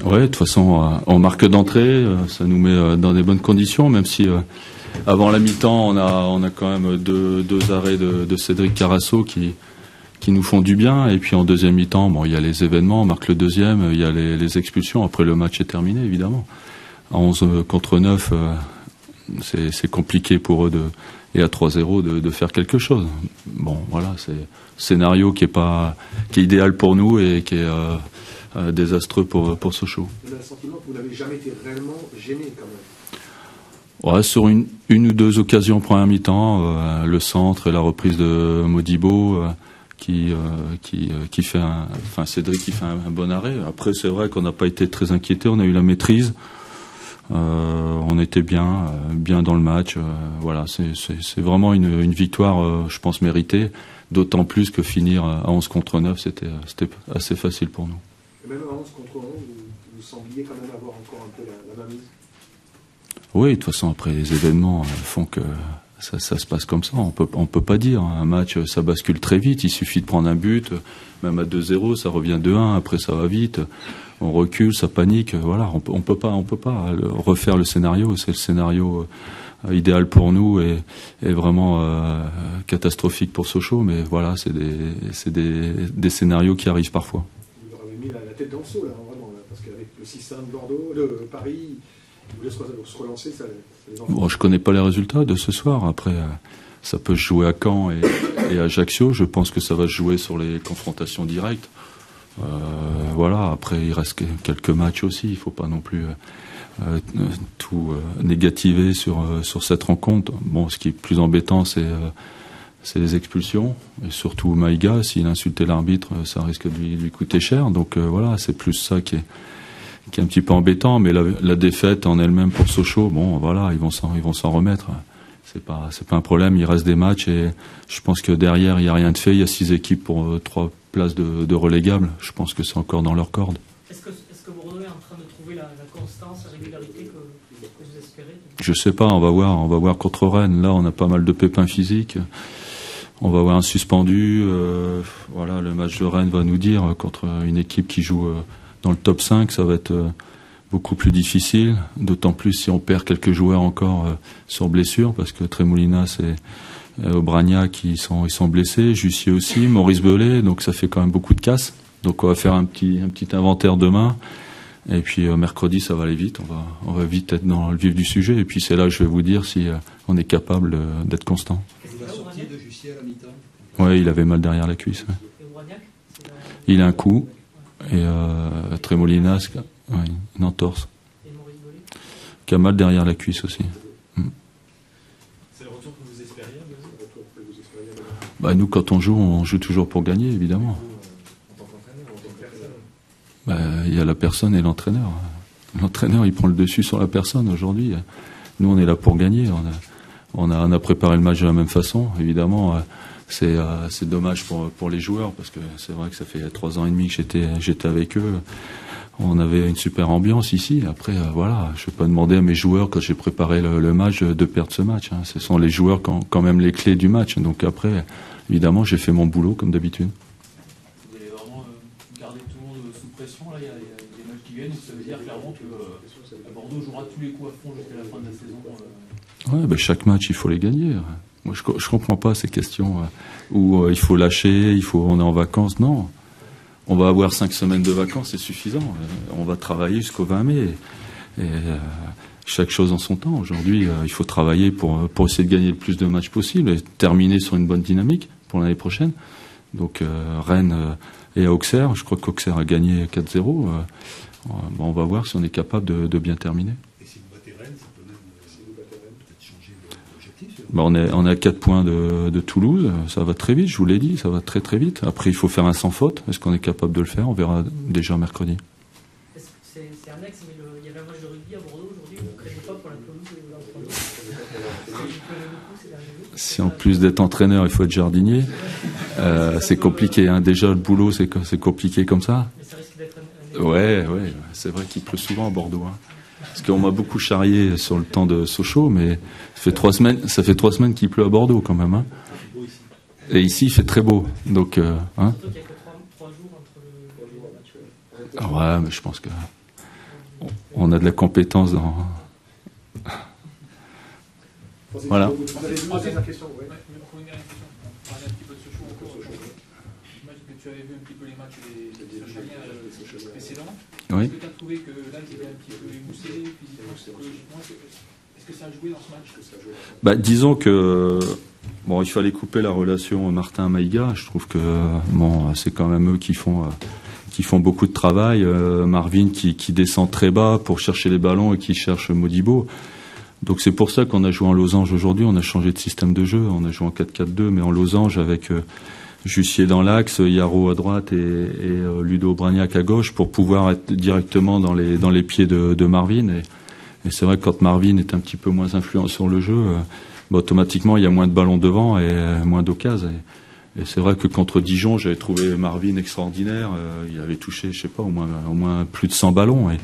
Ouais, de toute façon, en marque d'entrée, ça nous met dans des bonnes conditions, même si avant la mi-temps, on a quand même deux arrêts de Cédric Carasso qui nous font du bien. Et puis en deuxième mi-temps, bon, il y a les événements, on marque le deuxième, il y a les expulsions. Après, le match est terminé, évidemment. À 11 contre 9, c'est compliqué pour eux et à 3-0 de faire quelque chose. Bon, voilà, c'est un scénario qui est idéal pour nous et qui est désastreux pour Sochaux. Vous avez le sentiment que vous n'avez jamais été réellement gêné, quand même? Ouais, sur une ou deux occasions en première mi-temps, le centre et la reprise de Modibo, qui fait Cédric qui fait un bon arrêt. Après, c'est vrai qu'on n'a pas été très inquiété, on a eu la maîtrise, on était bien dans le match. Voilà, c'est vraiment une victoire, je pense, méritée. D'autant plus que finir à 11 contre 9, c'était assez facile pour nous. Et même à 11 contre 11, vous sembliez quand même avoir encore un peu la mainmise? Oui, de toute façon, après, les événements font que ça se passe comme ça. On peut pas dire. Un match, ça bascule très vite. Il suffit de prendre un but, même à 2-0, ça revient 2-1. Après, ça va vite. On recule, ça panique. Voilà, on peut pas refaire le scénario. C'est le scénario idéal pour nous et vraiment catastrophique pour Sochaux. Mais voilà, c'est des scénarios qui arrivent parfois. Vous leur avez mis la tête dans le seau, là, vraiment, là, parce qu'avec le 6-1 de Bordeaux, de Paris, ils voulaient se relancer. Ça les bon, je connais pas les résultats de ce soir. Après, ça peut se jouer à Caen et à Ajaccio. Je pense que ça va se jouer sur les confrontations directes. Voilà. Après, il reste quelques matchs aussi. Il faut pas non plus tout négativer sur cette rencontre. Bon, ce qui est plus embêtant, c'est les expulsions, et surtout Maïga, s'il insultait l'arbitre, ça risque de lui coûter cher. Donc voilà, c'est plus ça qui est un petit peu embêtant, mais la défaite en elle-même pour Sochaux, bon voilà, ils vont s'en remettre. C'est pas un problème, il reste des matchs et je pense que derrière il n'y a rien de fait. Il y a 6 équipes pour 3 places de relégables. Je pense que c'est encore dans leur corde. Est-ce que Bordeaux est en train de trouver la constance, la régularité que vous espérez? Je sais pas, on va voir contre Rennes. Là, on a pas mal de pépins physiques. On va avoir un suspendu. Voilà, le match de Rennes va nous dire contre une équipe qui joue dans le top 5, ça va être beaucoup plus difficile, d'autant plus si on perd quelques joueurs encore sur blessure, parce que Tremoulinas et Aubragnac ils sont blessés, Jussier aussi, Maurice Belay, donc ça fait quand même beaucoup de casse. Donc on va faire un petit inventaire demain, et puis mercredi ça va aller vite, on va vite être dans le vif du sujet, et puis c'est là que je vais vous dire si on est capable d'être constant. Vous la sortiez de Jussier à la mi-temps? Ouais, il avait mal derrière la cuisse. Ouais. Il a un coup. Et Tremoulinas, une entorse. Qui a mal derrière la cuisse aussi. C'est le retour que vous espériez? Bah, nous, quand on joue toujours pour gagner, évidemment. Bah, il y a la personne et l'entraîneur. L'entraîneur, il prend le dessus sur la personne aujourd'hui. Nous, on est là pour gagner. On a préparé le match de la même façon, évidemment. C'est dommage pour les joueurs, parce que c'est vrai que ça fait 3 ans et demi que j'étais avec eux. On avait une super ambiance ici. Après, voilà, je ne vais pas demander à mes joueurs, quand j'ai préparé le match, de perdre ce match. Hein. Ce sont les joueurs qui ont quand même les clés du match. Donc après, évidemment, j'ai fait mon boulot comme d'habitude. Vous allez vraiment garder tout le monde sous pression. Là, il y a des matchs qui viennent, où ça veut dire clairement que Bordeaux jouera tous les coups à fond jusqu'à la fin de la saison. Ouais, ben chaque match, il faut les gagner. Moi, je comprends pas ces questions où il faut lâcher, on est en vacances. Non, on va avoir 5 semaines de vacances, c'est suffisant. On va travailler jusqu'au 20 mai. Et chaque chose en son temps. Aujourd'hui, il faut travailler pour essayer de gagner le plus de matchs possible et terminer sur une bonne dynamique pour l'année prochaine. Donc Rennes et à Auxerre, je crois qu'Auxerre a gagné 4-0. On va voir si on est capable de bien terminer. On est à 4 points de Toulouse, ça va très vite, je vous l'ai dit, ça va très très vite. Après, il faut faire un sans faute. Est-ce qu'on est capable de le faire? On verra déjà mercredi. C'est annexe, mais il y avait un match de rugby à Bordeaux aujourd'hui, vous ne craignez pas pour la pelouse de l'entraîneur? Si en plus d'être entraîneur, il faut être jardinier, c'est compliqué. Hein. Déjà, le boulot, c'est compliqué comme ça. Mais ça risque d'être Ouais, c'est vrai qu'il pleut souvent à Bordeaux. Hein. Parce qu'on m'a beaucoup charrié sur le temps de Sochaux, mais ça fait 3 semaines qu'il pleut à Bordeaux quand même. Hein. Et ici, il fait très beau. Donc, hein. Surtout qu'il n'y a que 3 jours entre le match. Ouais, mais je pense que on a de la compétence dans... Voilà. Vous avez posé la question, oui. Encore une dernière question. On parlait un petit peu de ce show encore. J'imagine que tu avais vu un petit peu les matchs des Sochaliens précédents. Oui. Est-ce que tu as trouvé que là, ils étaient un petit peu émoussés, physiquement, psychologiquement? Est-ce que ça a joué dans ce match? Bah, disons que bon, il fallait couper la relation Martin-Maïga. Je trouve que bon, c'est quand même eux qui font beaucoup de travail. Marvin qui descend très bas pour chercher les ballons et qui cherche Modibo. Donc c'est pour ça qu'on a joué en losange aujourd'hui. On a changé de système de jeu. On a joué en 4-4-2, mais en losange avec Jussier dans l'axe, Yaro à droite et Ludo Bragnac à gauche pour pouvoir être directement dans les pieds de Marvin. Et c'est vrai que quand Marvin est un petit peu moins influent sur le jeu, bah, automatiquement il y a moins de ballons devant et moins d'occasions. Et c'est vrai que contre Dijon, j'avais trouvé Marvin extraordinaire. Il avait touché, je sais pas, au moins plus de 100 ballons. Et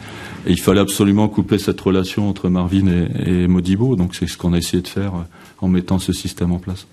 il fallait absolument couper cette relation entre Marvin et Modibo. Donc c'est ce qu'on a essayé de faire en mettant ce système en place.